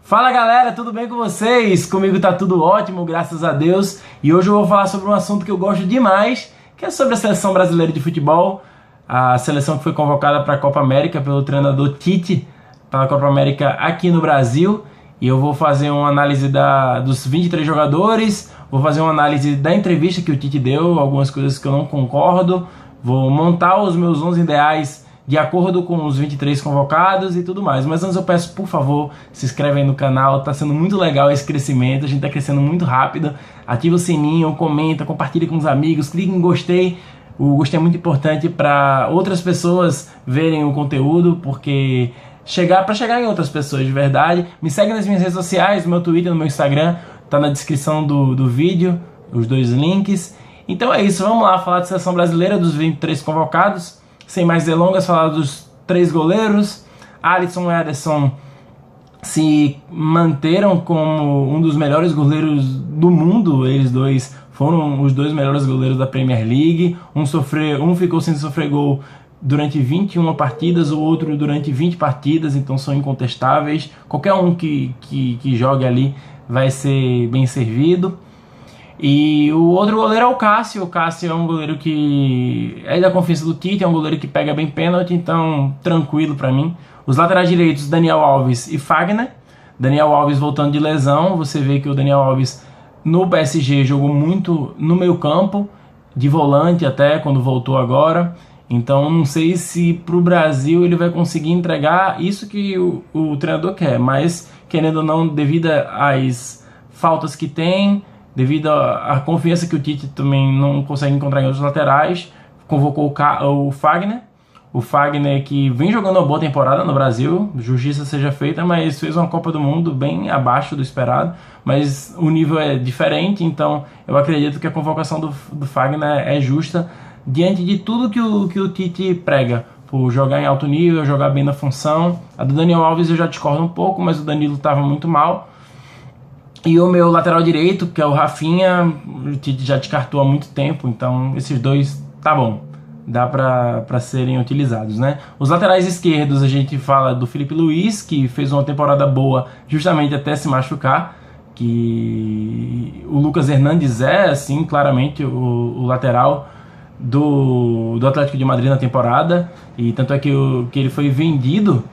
Fala galera, tudo bem com vocês? Comigo tá tudo ótimo, graças a Deus. E hoje eu vou falar sobre um assunto que eu gosto demais, que é sobre a seleção brasileira de futebol. A seleção que foi convocada para a Copa América pelo treinador Tite, para a Copa América aqui no Brasil. E eu vou fazer uma análise dos 23 jogadores, vou fazer uma análise da entrevista que o Tite deu, algumas coisas que eu não concordo. Vou montar os meus 11 ideais de acordo com os 23 convocados e tudo mais. Mas antes eu peço, por favor, se inscreve aí no canal, tá sendo muito legal esse crescimento, a gente tá crescendo muito rápido. Ativa o sininho, comenta, compartilha com os amigos, clique em gostei. O gostei é muito importante para outras pessoas verem o conteúdo, porque para chegar em outras pessoas de verdade. Me segue nas minhas redes sociais, no meu Twitter, no meu Instagram, tá na descrição do vídeo, os dois links. Então é isso, vamos lá falar da seleção brasileira, dos 23 convocados. Sem mais delongas, falar dos 3 goleiros. Alisson e Ederson se manteram como um dos melhores goleiros do mundo. Eles dois foram os 2 melhores goleiros da Premier League. Um ficou sem sofrer gol durante 21 partidas, o outro durante 20 partidas, então são incontestáveis. Qualquer um que jogue ali vai ser bem servido. E o outro goleiro é o Cássio. O Cássio é um goleiro que é da confiança do Tite, é um goleiro que pega bem pênalti, então tranquilo pra mim. Os laterais direitos, Daniel Alves e Fagner. Daniel Alves voltando de lesão, você vê que o Daniel Alves no PSG jogou muito no meio campo, de volante até, quando voltou agora. Então não sei se pro Brasil ele vai conseguir entregar isso que o treinador quer, mas querendo ou não, devido às faltas que tem, devido à confiança que o Tite também não consegue encontrar em outros laterais, convocou o Fagner. O Fagner que vem jogando uma boa temporada no Brasil, justiça seja feita, mas fez uma Copa do Mundo bem abaixo do esperado, mas o nível é diferente, então eu acredito que a convocação do Fagner é justa, diante de tudo que o Tite prega, por jogar em alto nível, jogar bem na função. A do Daniel Alves eu já discordo um pouco, mas o Danilo estava muito mal. E o meu lateral direito, que é o Rafinha, o Tite já descartou há muito tempo, então esses dois tá bom, dá para serem utilizados, né? Os laterais esquerdos a gente fala do Filipe Luís, que fez uma temporada boa justamente até se machucar, que o Lucas Hernandes é, assim, claramente o lateral do Atlético de Madrid na temporada, e tanto é que ele foi vendido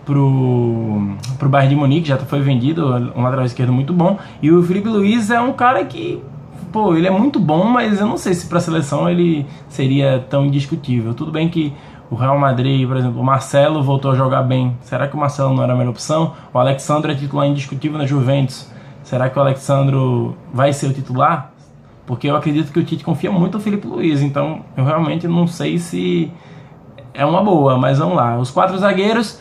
pro Bayern de Munique, já foi vendido, um lateral esquerdo muito bom. E o Filipe Luís é um cara que, ele é muito bom, mas eu não sei se para a seleção ele seria tão indiscutível. Tudo bem que o Real Madrid, por exemplo, o Marcelo voltou a jogar bem. Será que o Marcelo não era a melhor opção? O Alexandre é titular indiscutível na Juventus. Será que o Alexandre vai ser o titular? Porque eu acredito que o Tite confia muito no Filipe Luís, então eu realmente não sei se é uma boa, mas vamos lá. Os 4 zagueiros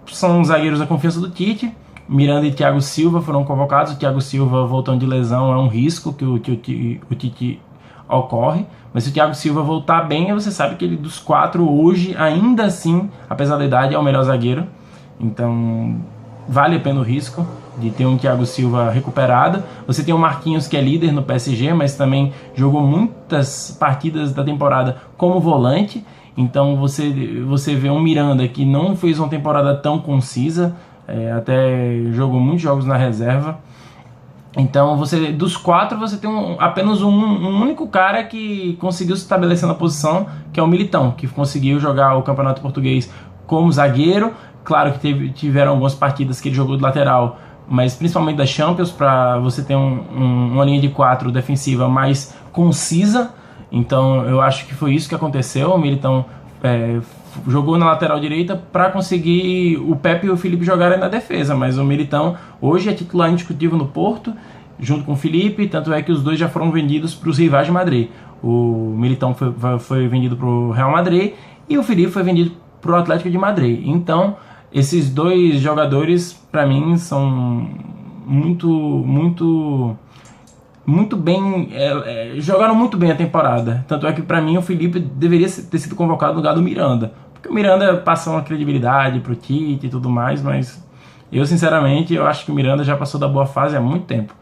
são zagueiros da confiança do Tite. Miranda e Thiago Silva foram convocados. O Thiago Silva voltando de lesão é um risco que o Tite ocorre, mas se o Thiago Silva voltar bem, você sabe que ele dos 4 hoje, ainda assim, apesar da idade, é o melhor zagueiro. Então vale a pena o risco de ter um Thiago Silva recuperado. Você tem o Marquinhos, que é líder no PSG, mas também jogou muitas partidas da temporada como volante. Então você vê um Miranda que não fez uma temporada tão concisa, até jogou muitos jogos na reserva. Então dos 4 você tem apenas um único cara que conseguiu se estabelecer na posição, que é o Militão, que conseguiu jogar o Campeonato Português como zagueiro. Claro que tiveram algumas partidas que ele jogou de lateral, mas principalmente da Champions, para você ter uma linha de 4 defensiva mais concisa. Então eu acho que foi isso que aconteceu. O Militão jogou na lateral direita para conseguir o Pepe e o Felipe jogarem na defesa, mas o Militão hoje é titular indiscutível no Porto, junto com o Felipe, tanto é que os dois já foram vendidos para os rivais de Madrid. O Militão foi vendido para o Real Madrid e o Felipe foi vendido para o Atlético de Madrid. Então esses 2 jogadores para mim são muito bem, jogaram muito bem a temporada. Tanto é que para mim o Felipe deveria ter sido convocado no lugar do Miranda, porque o Miranda passa uma credibilidade pro Tite e tudo mais, mas eu sinceramente eu acho que o Miranda já passou da boa fase há muito tempo.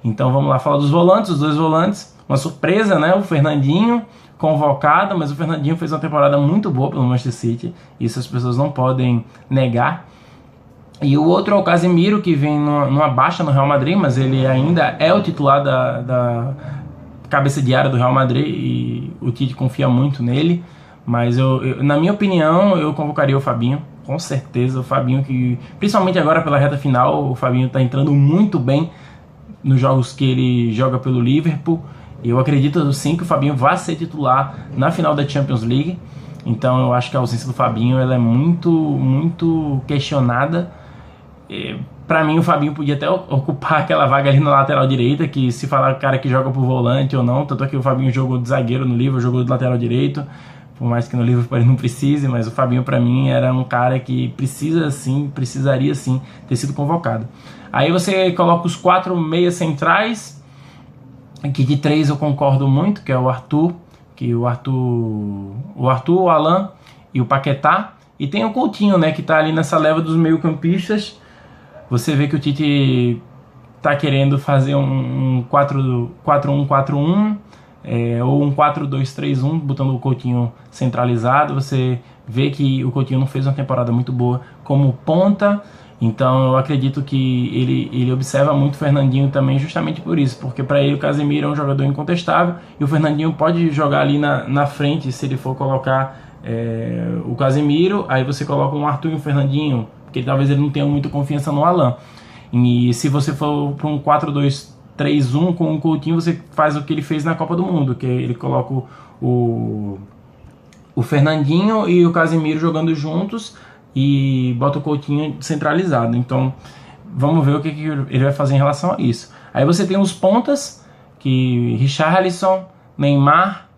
Então vamos lá falar dos volantes, os 2 volantes, uma surpresa, né? O Fernandinho convocado, mas o Fernandinho fez uma temporada muito boa pelo Manchester City, isso as pessoas não podem negar. E o outro é o Casemiro, que vem numa baixa no Real Madrid, mas ele ainda é o titular da cabeça de área do Real Madrid e o Tite confia muito nele. Mas na minha opinião, eu convocaria o Fabinho, com certeza. O Fabinho, que principalmente agora pela reta final, o Fabinho está entrando muito bem nos jogos que ele joga pelo Liverpool. E eu acredito sim que o Fabinho vai ser titular na final da Champions League. Então eu acho que a ausência do Fabinho ela é muito questionada. Para mim o Fabinho podia até ocupar aquela vaga ali na lateral direita, que se falar cara que joga por volante ou não, tanto é que o Fabinho jogou de zagueiro no Liverpool, jogou de lateral direito, por mais que no Liverpool ele não precise, mas o Fabinho para mim era um cara que precisaria sim ter sido convocado. Aí você coloca os 4 meias centrais, que de 3 eu concordo muito, que é o Arthur, o Alan e o Paquetá, e tem o Coutinho, né, que tá ali nessa leva dos meio-campistas. Você vê que o Tite tá querendo fazer um 4-1-4-1, ou um 4-2-3-1, botando o Coutinho centralizado. Você vê que o Coutinho não fez uma temporada muito boa como ponta, então eu acredito que ele observa muito o Fernandinho também justamente por isso, porque para ele o Casemiro é um jogador incontestável e o Fernandinho pode jogar ali na frente se ele for colocar o Casemiro, aí você coloca um Arthur e um Fernandinho, porque talvez ele não tenha muita confiança no Alan. E se você for para um 4-2-3-1 com o Coutinho, você faz o que ele fez na Copa do Mundo, que ele coloca o Fernandinho e o Casemiro jogando juntos e bota o Coutinho centralizado. Então vamos ver o que ele vai fazer em relação a isso. Aí você tem os pontas, que Richarlison, Neymar,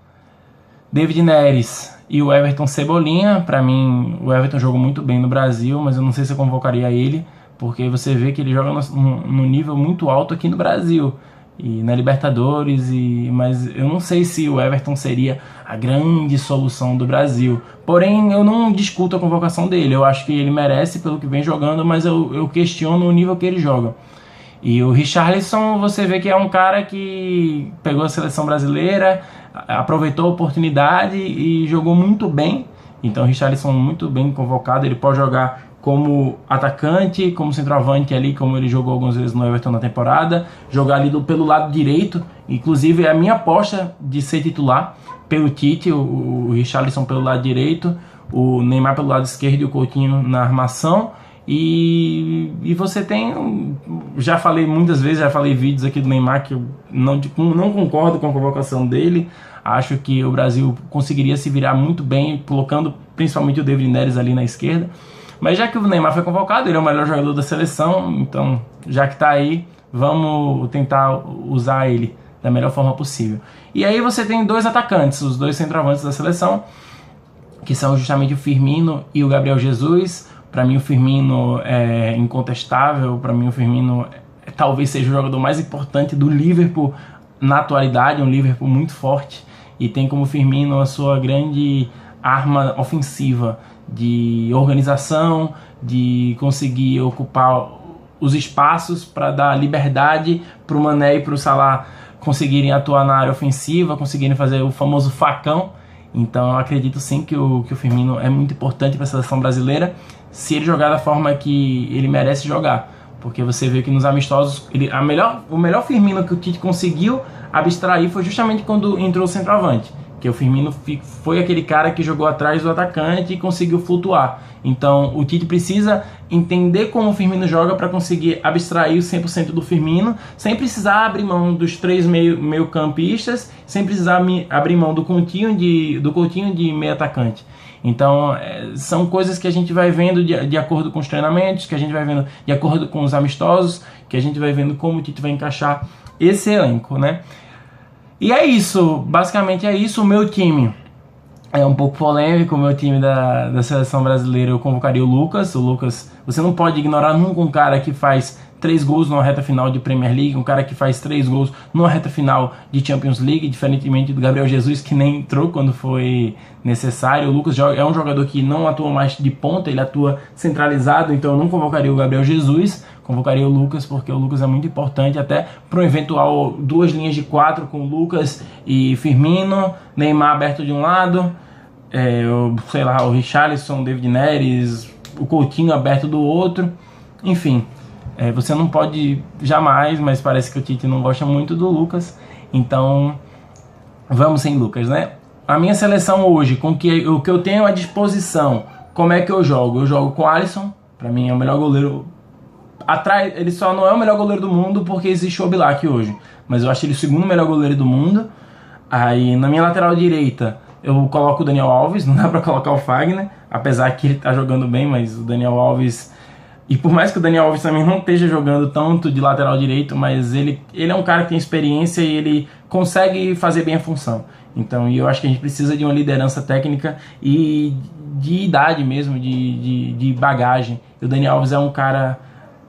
David Neres e o Everton Cebolinha. Para mim o Everton jogou muito bem no Brasil, mas eu não sei se eu convocaria ele, porque você vê que ele joga num nível muito alto aqui no Brasil e na Libertadores, mas eu não sei se o Everton seria a grande solução do Brasil. Porém, eu não discuto a convocação dele, eu acho que ele merece pelo que vem jogando, mas eu questiono o nível que ele joga. E o Richarlison, você vê que é um cara que pegou a seleção brasileira, aproveitou a oportunidade e jogou muito bem. Então o Richarlison muito bem convocado, ele pode jogar como atacante, como centroavante ali, como ele jogou algumas vezes no Everton na temporada, jogar ali pelo lado direito, inclusive é a minha aposta de ser titular pelo Tite, o Richarlison pelo lado direito, o Neymar pelo lado esquerdo e o Coutinho na armação. E você tem, já falei muitas vezes, já falei vídeos aqui do Neymar que eu não concordo com a convocação dele. Acho que o Brasil conseguiria se virar muito bem, colocando principalmente o David Neres ali na esquerda. Mas já que o Neymar foi convocado, ele é o melhor jogador da seleção, então já que está aí, vamos tentar usar ele da melhor forma possível. E aí você tem 2 atacantes, os 2 centroavantes da seleção, que são justamente o Firmino e o Gabriel Jesus. Para mim o Firmino é incontestável, para mim o Firmino talvez seja o jogador mais importante do Liverpool na atualidade, um Liverpool muito forte, e tem como Firmino a sua grande arma ofensiva de organização, de conseguir ocupar os espaços para dar liberdade para o Mané e para o Salah conseguirem atuar na área ofensiva, conseguirem fazer o famoso facão. Então eu acredito sim que o Firmino é muito importante para a seleção brasileira, se ele jogar da forma que ele merece jogar. Porque você vê que nos amistosos, o melhor Firmino que o Tite conseguiu abstrair foi justamente quando entrou o centroavante. Que o Firmino foi aquele cara que jogou atrás do atacante e conseguiu flutuar. Então o Tite precisa entender como o Firmino joga para conseguir abstrair o 100% do Firmino, sem precisar abrir mão dos 3 meio-campistas, sem precisar abrir mão do Coutinho de meio atacante. Então são coisas que a gente vai vendo de acordo com os treinamentos, que a gente vai vendo de acordo com os amistosos, que a gente vai vendo como o Tite vai encaixar esse elenco, né? E é isso, basicamente é isso. O meu time é um pouco polêmico, o meu time da seleção brasileira eu convocaria o Lucas. O Lucas, você não pode ignorar nunca um cara que faz 3 gols numa reta final de Premier League, um cara que faz 3 gols numa reta final de Champions League, diferentemente do Gabriel Jesus, que nem entrou quando foi necessário. O Lucas é um jogador que não atua mais de ponta, ele atua centralizado, então eu não convocaria o Gabriel Jesus, convocaria o Lucas, porque o Lucas é muito importante até para um eventual 2 linhas de 4 com o Lucas e Firmino, Neymar aberto de um lado, o Richarlison, David Neres, o Coutinho aberto do outro. Enfim, você não pode jamais, mas parece que o Tite não gosta muito do Lucas, então vamos sem Lucas, né? A minha seleção hoje, com o que eu tenho à disposição, como é que eu jogo? Eu jogo com o Alisson, pra mim é o melhor goleiro. Ele só não é o melhor goleiro do mundo porque existe o Oblak hoje, mas eu acho ele o segundo melhor goleiro do mundo. Aí na minha lateral direita eu coloco o Daniel Alves, não dá pra colocar o Fagner, apesar que ele tá jogando bem, mas o Daniel Alves... E por mais que o Daniel Alves também não esteja jogando tanto de lateral direito, mas ele é um cara que tem experiência e ele consegue fazer bem a função. Então eu acho que a gente precisa de uma liderança técnica e de idade mesmo, de bagagem. E o Daniel Alves é um cara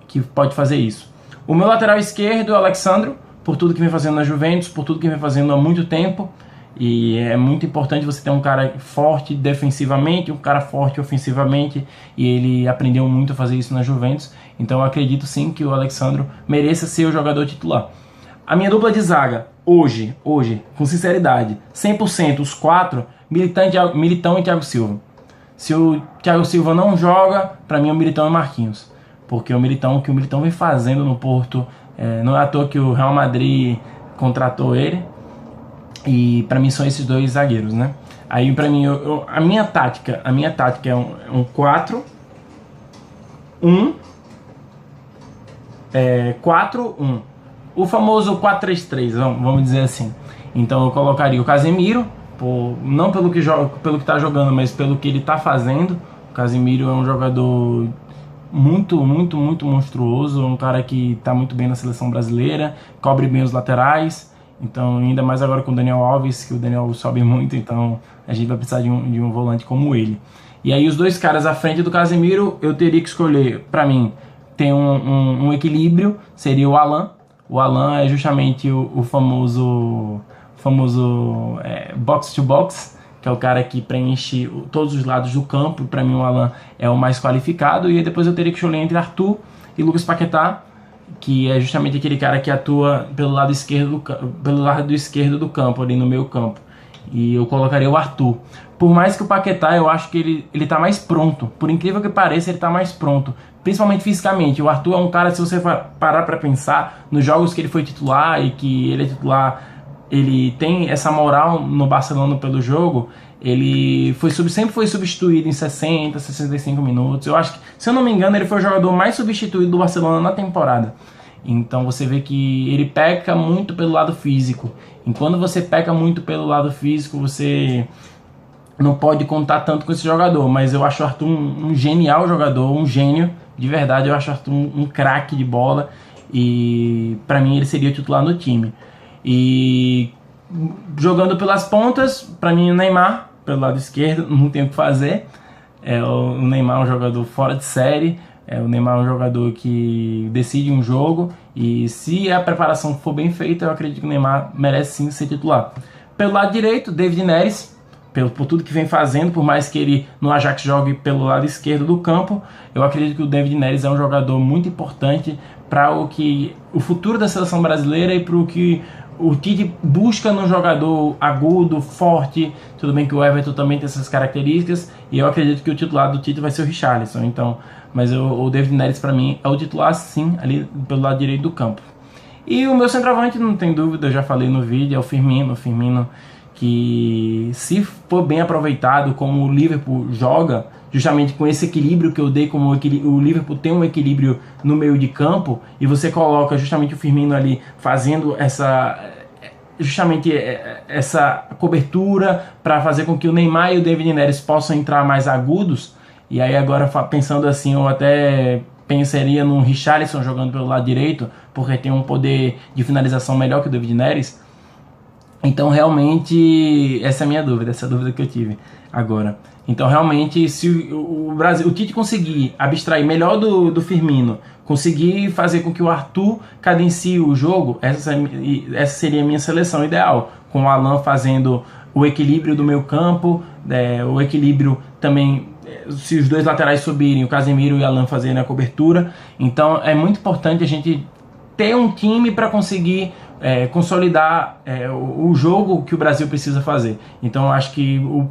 que pode fazer isso. O meu lateral esquerdo é o Alexandro, por tudo que vem fazendo na Juventus, por tudo que vem fazendo há muito tempo. E é muito importante você ter um cara forte defensivamente, um cara forte ofensivamente, e ele aprendeu muito a fazer isso na Juventus. Então eu acredito sim que o Alexandro mereça ser o jogador titular. A minha dupla de zaga, hoje, com sinceridade, 100%, os quatro, Militão e Thiago Silva. Se o Thiago Silva não joga, para mim o Militão e Marquinhos. Porque o que o Militão vem fazendo no Porto, não é à toa que o Real Madrid contratou ele. E para mim são esses dois zagueiros, né? Aí para mim, a minha tática é um 4-1. O famoso 4-3-3, vamos dizer assim. Então eu colocaria o Casemiro, não pelo que tá jogando, mas pelo que ele tá fazendo. O Casemiro é um jogador muito monstruoso, um cara que tá muito bem na seleção brasileira, cobre bem os laterais. Então, ainda mais agora com o Daniel Alves, que o Daniel sobe muito, então a gente vai precisar de um volante como ele. E aí os dois caras à frente do Casemiro, eu teria que escolher, pra mim, tem um equilíbrio, seria o Alan. O Alan é justamente o famoso box to box, que é o cara que preenche todos os lados do campo. Pra mim o Alan é o mais qualificado. E aí depois eu teria que escolher entre Arthur e Lucas Paquetá, que é justamente aquele cara que atua pelo lado esquerdo do campo, ali no meio campo. E eu colocaria o Arthur. Por mais que o Paquetá, eu acho que ele tá mais pronto. Por incrível que pareça, ele tá mais pronto. Principalmente fisicamente. O Arthur é um cara, se você parar pra pensar, nos jogos que ele foi titular e que ele é titular, ele tem essa moral no Barcelona pelo jogo. Ele sempre foi substituído em 60, 65 minutos. Eu acho que, se eu não me engano, ele foi o jogador mais substituído do Barcelona na temporada. Então você vê que ele peca muito pelo lado físico. E quando você peca muito pelo lado físico, você não pode contar tanto com esse jogador. Mas eu acho o Arthur um genial jogador, um gênio. De verdade, eu acho o Arthur um craque de bola. E pra mim ele seria titular no time. E jogando pelas pontas, pra mim o Neymar, pelo lado esquerdo, não tem o que fazer. O Neymar é um jogador fora de série. O Neymar é um jogador que decide um jogo. E se a preparação for bem feita, eu acredito que o Neymar merece sim ser titular. Pelo lado direito, David Neres, por tudo que vem fazendo, por mais que ele no Ajax jogue pelo lado esquerdo do campo, eu acredito que o David Neres é um jogador muito importante para o futuro da seleção brasileira e para o que o Tite busca num jogador agudo, forte. Tudo bem que o Everton também tem essas características, e eu acredito que o titular do Tite vai ser o Richarlison. Então, mas o David Neres para mim é o titular sim, ali pelo lado direito do campo. E o meu centroavante, não tem dúvida, eu já falei no vídeo, é o Firmino. O Firmino, que se for bem aproveitado como o Liverpool joga, justamente com esse equilíbrio que eu dei, como o Liverpool tem um equilíbrio no meio de campo, e você coloca justamente o Firmino ali fazendo essa cobertura para fazer com que o Neymar e o David Neres possam entrar mais agudos. E aí agora, pensando assim, eu até pensaria num Richarlison jogando pelo lado direito, porque tem um poder de finalização melhor que o David Neres. Então realmente essa é a minha dúvida, essa dúvida que eu tive agora. Então realmente, se o Tite conseguir abstrair melhor do Firmino, conseguir fazer com que o Arthur cadencie o jogo, essa seria a minha seleção ideal, com o Alan fazendo o equilíbrio do meio campo, o equilíbrio também, se os dois laterais subirem, o Casemiro e o Alan fazerem a cobertura. Então é muito importante a gente ter um time para conseguir consolidar o jogo que o Brasil precisa fazer. Então eu acho que o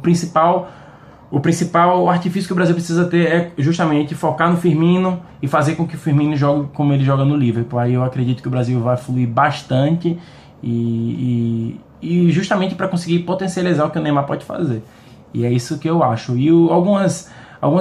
o principal artifício que o Brasil precisa ter é justamente focar no Firmino e fazer com que o Firmino jogue como ele joga no Liverpool. Aí eu acredito que o Brasil vai fluir bastante e justamente para conseguir potencializar o que o Neymar pode fazer. E é isso que eu acho. E algumas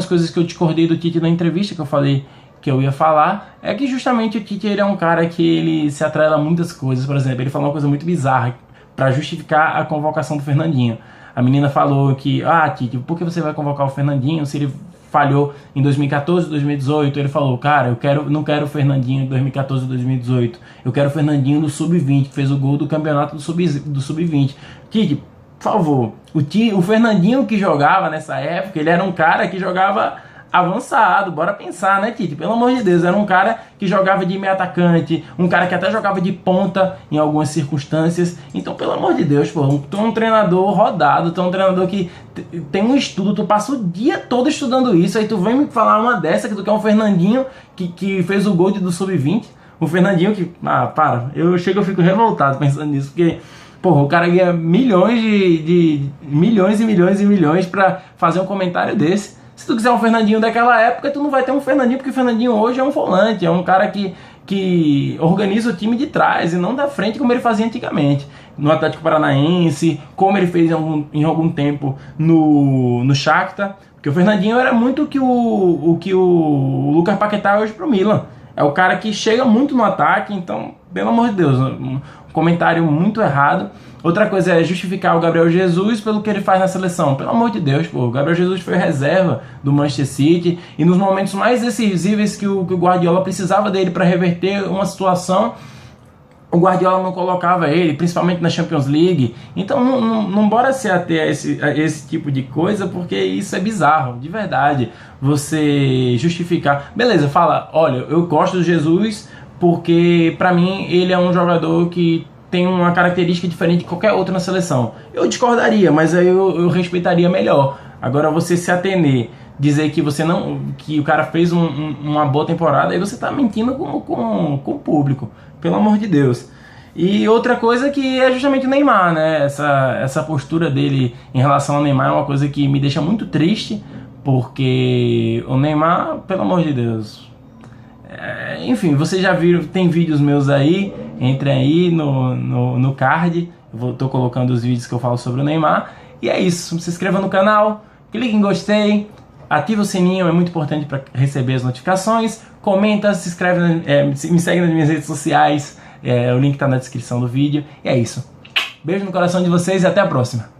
coisas que eu discordei do Tite na entrevista, que eu falei que eu ia falar, é que justamente o Tite ele é um cara que ele se atrela a muitas coisas. Por exemplo, ele falou uma coisa muito bizarra para justificar a convocação do Fernandinho. A menina falou que, Tite, por que você vai convocar o Fernandinho se ele falhou em 2014, 2018? Ele falou, cara, não quero o Fernandinho em 2014, 2018. Eu quero o Fernandinho do Sub-20, que fez o gol do campeonato do Sub-20. Tite, por favor, o Fernandinho que jogava nessa época, ele era um cara que jogava avançado, bora pensar, né, Tite? Pelo amor de Deus, era um cara que jogava de meio atacante, um cara que até jogava de ponta em algumas circunstâncias. Então, pelo amor de Deus, pô, tu é um treinador rodado, tu é um treinador que tem um estudo, tu passa o dia todo estudando isso, aí tu vem me falar uma dessa, que tu quer um Fernandinho que fez o gol do Sub-20, o Fernandinho que... eu fico revoltado pensando nisso, porque... Porra, o cara ganha milhões milhões e milhões e milhões pra fazer um comentário desse. Se tu quiser um Fernandinho daquela época, tu não vai ter um Fernandinho, porque o Fernandinho hoje é um volante, é um cara que organiza o time de trás e não da frente como ele fazia antigamente. No Atlético Paranaense, como ele fez em algum tempo no Shakhtar. Porque o Fernandinho era muito o que o Lucas Paquetá é hoje pro Milan. É o cara que chega muito no ataque, então, pelo amor de Deus, um comentário muito errado. Outra coisa é justificar o Gabriel Jesus pelo que ele faz na seleção. Pelo amor de Deus, pô, o Gabriel Jesus foi reserva do Manchester City e nos momentos mais decisivos que o Guardiola precisava dele para reverter uma situação, o Guardiola não colocava ele, principalmente na Champions League. Então não bora se ater a esse tipo de coisa, porque isso é bizarro, de verdade. Você justificar... Beleza, fala, olha, eu gosto do Jesus porque pra mim ele é um jogador que tem uma característica diferente de qualquer outro na seleção. Eu discordaria, mas aí eu respeitaria melhor. Agora você se atener, dizer que que o cara fez uma boa temporada, aí você tá mentindo com o público, pelo amor de Deus. E outra coisa que é justamente o Neymar, né? Essa postura dele em relação ao Neymar é uma coisa que me deixa muito triste, porque o Neymar, pelo amor de Deus... enfim, vocês já viram, tem vídeos meus aí, entrem aí no card, tô colocando os vídeos que eu falo sobre o Neymar, e é isso, se inscreva no canal, clique em gostei, ativa o sininho, é muito importante para receber as notificações, comenta, se inscreve, me segue nas minhas redes sociais, o link tá na descrição do vídeo, e é isso. Beijo no coração de vocês e até a próxima.